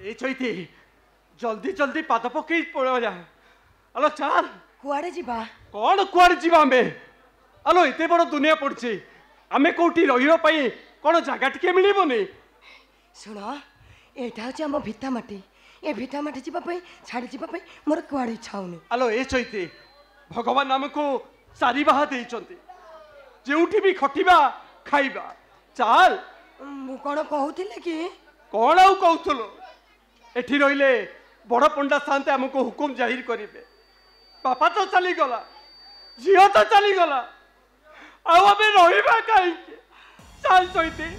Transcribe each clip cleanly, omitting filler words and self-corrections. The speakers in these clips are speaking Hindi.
ए चैती जल्दी जल्दी पाद पकई पड़ा आलो चल कुआड़े जीवा कौन कुआड़े जीवा आमे आलो एते बड़ दुनिया पड़ছে आमे कोठी रहियो पई कोन जगह टिके मिलिबोनी सुन एटा हচ্ছে हम भिता माटी ए भिता माटी जीवा पई छाड़ी जीवा पई मोर कुआड़े इच्छा होनी आलो ए चैती भगवान हमको सारी बाहा देइचंती जेउठी भी खटिबा खाइबा चल मु कोन कहउथिले कि कौन आउ कहूथलो एठी रहिले बड़ पंडा सान्ते हमको हुकुम जाहिर करिवे बापा तो चली गला झियो तो चली गला आउ अबे रहिबा काई चल चैती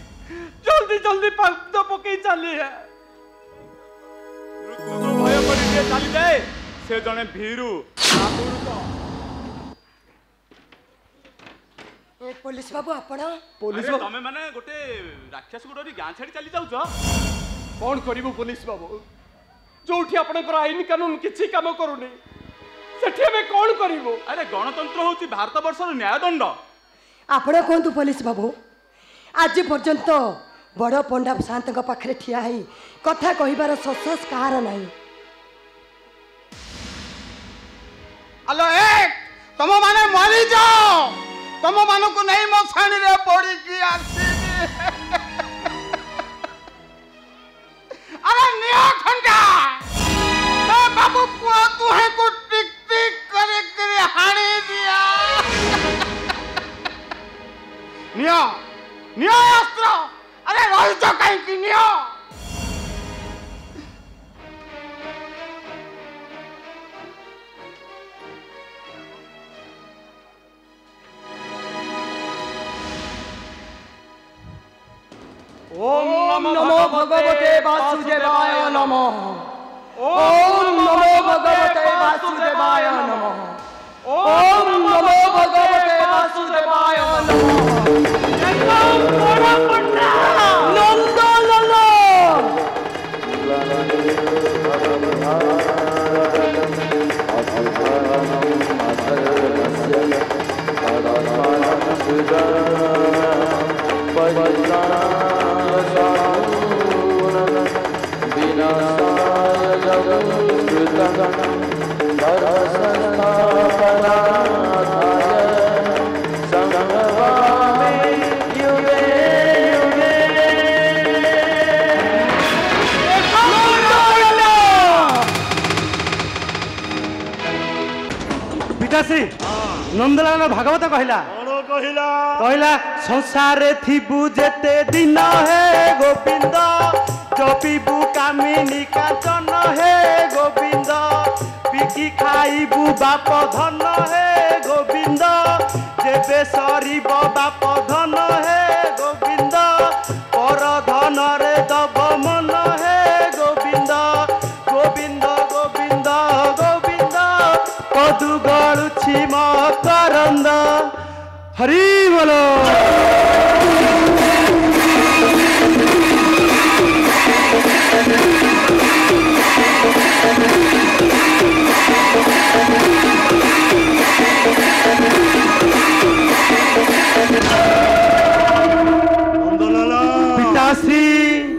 जल्दी जल्दी पाद पकई चली है भय करिके चली जाए से जने भीरू ए पुलिस बाबू आपण पुलिस तमे माने गोटे राक्षस गुडरी गां छाड़ी चली जाउछ कौन करिबो पुलिस बाबू जोठी आपनकर आईन कानून किछि काम करूनी सेठी हमें कौन करिबो अरे गणतंत्र होची भारत वर्षर न्यायदंड आपण कोंतु पुलिस बाबू आज पर्यंत बड़ पंडा शांत पाखे ठिया है कथा कहिबार ससास कहार नहीं हेलो ए तुम माने मरी जाओ तुम मान को नहीं मो छाणी रे पड़ी की आसी अरे निया खंडा तो बाबू को तू है को टिक टिक करे करे हाणी दिया निया निया अस्त्र अरे रही तो कहीं की निया ओम नमो भगवते वासुदेवाय नमः ओम नमो भगवते वासुदेवाय नमः ओम नमो भगवते वासुदेवाय नमः नंदलाला पिताश्री नंदलाल भागवत कहला कहला संसार थिबु जेते दिन हे गोविंद जपिबु कामिनी कांचन हे गोविंद बिकी खाइबु बाप धन हे गोविंद जेबे सरीब बाप धन हे गोविंद पर धन रे दब मन हे गोविंद गोविंद गोविंद गोविंद कदु गळुछि मकरंद हरि बोलो पिताश्री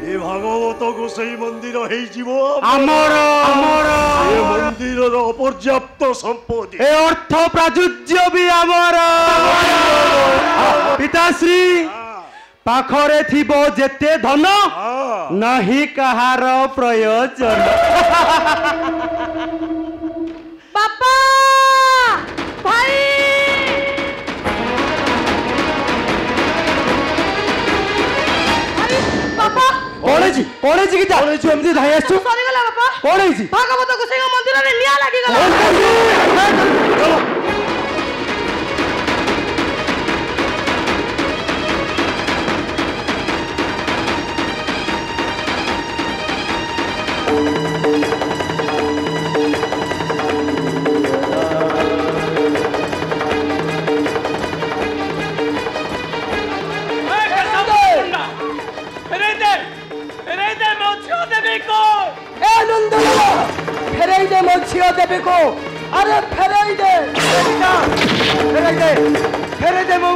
ए भागवत गोसाई मंदिर हे जीवो आमर आमर ए मंदिर रो अपर्याप्त संपत्ति ए अर्थ प्राचुर्य भी आमर पिताश्री पाखरे थिबो जेते धन नहीं कहार प्रयोजन बापा भाई बापा कौन जी गीता एमती धाई आसु सरीगला बापा कौन है भागवत गोसाई मंदिर रे निया लागी गला फेराई दे मो छियो देवी को अरे फेराई दे फेरे दे मु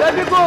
देवी को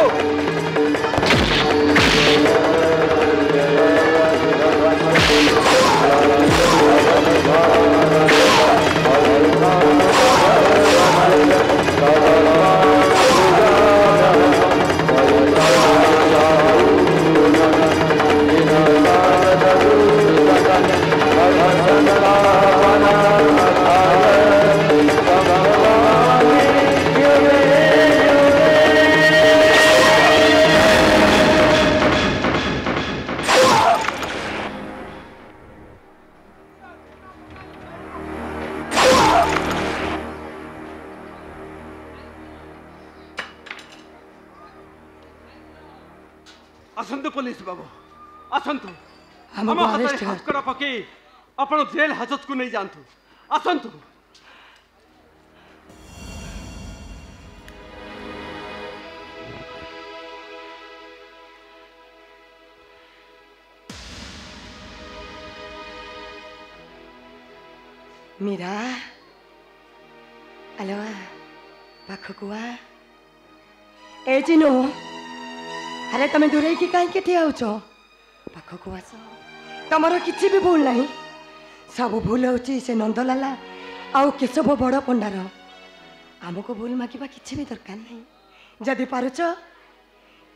आसंतु पुलिस बाबू आसंतु हमको हम अरेस्ट हाथ कर हथकड़ा पकई अपन जेल हाजत को नहीं जानतु आसंतु मीरा आलो पाखकु आ ए जिनो अरे तमे दूरे की काहे के ठिया होछ पाखकु आस तमरो किछि भी भूल नहीं सब भूल होची से नंदलाला आउ केशव बड़ पंडार आमको भूल मागिबा किछि भी दरकार नहीं जदि पारुछ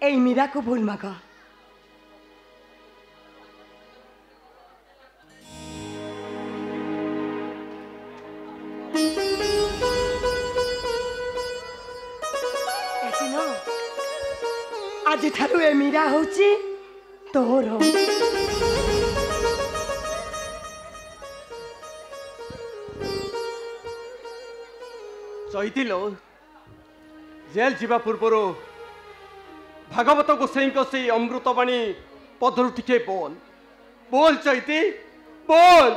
ए मीरा को भूल माग आज ठारू ए मीरा होची तोर चैतिल जेल जीवा पूर्वर भागवत गोसाई को से अमृतवाणी पदरु टिके बोल बोल चैती बोल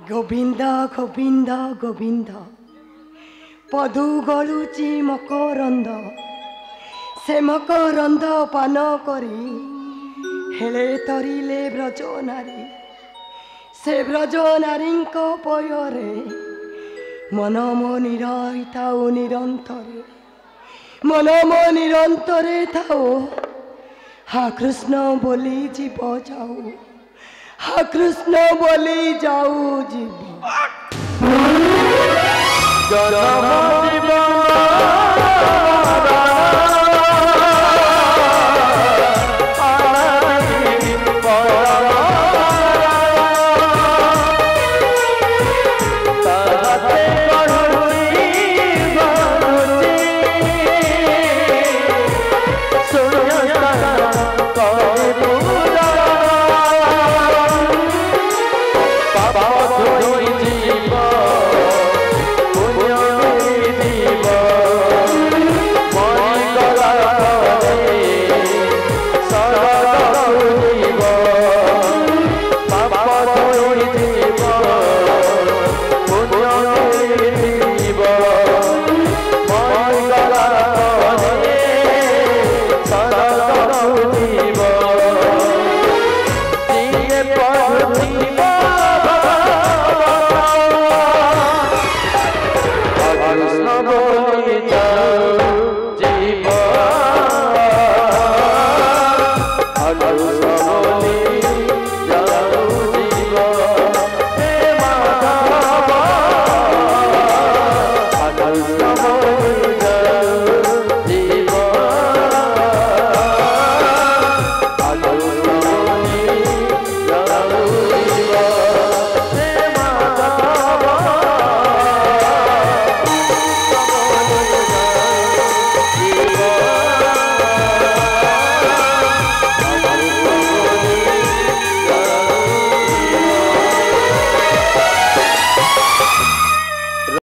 गोविंद गोविंद गोविंद पदु गलुची मकरंद से मकरंद पान करी हेले तरिले ब्रज नारी से ब्रज नारी पयरे मन मो निरहिताओ निरंतरे मन मो निरंतरे थाओ हा कृष्ण बोली जीव जाऊ हा कृष्ण बोली जाऊ जीव जीव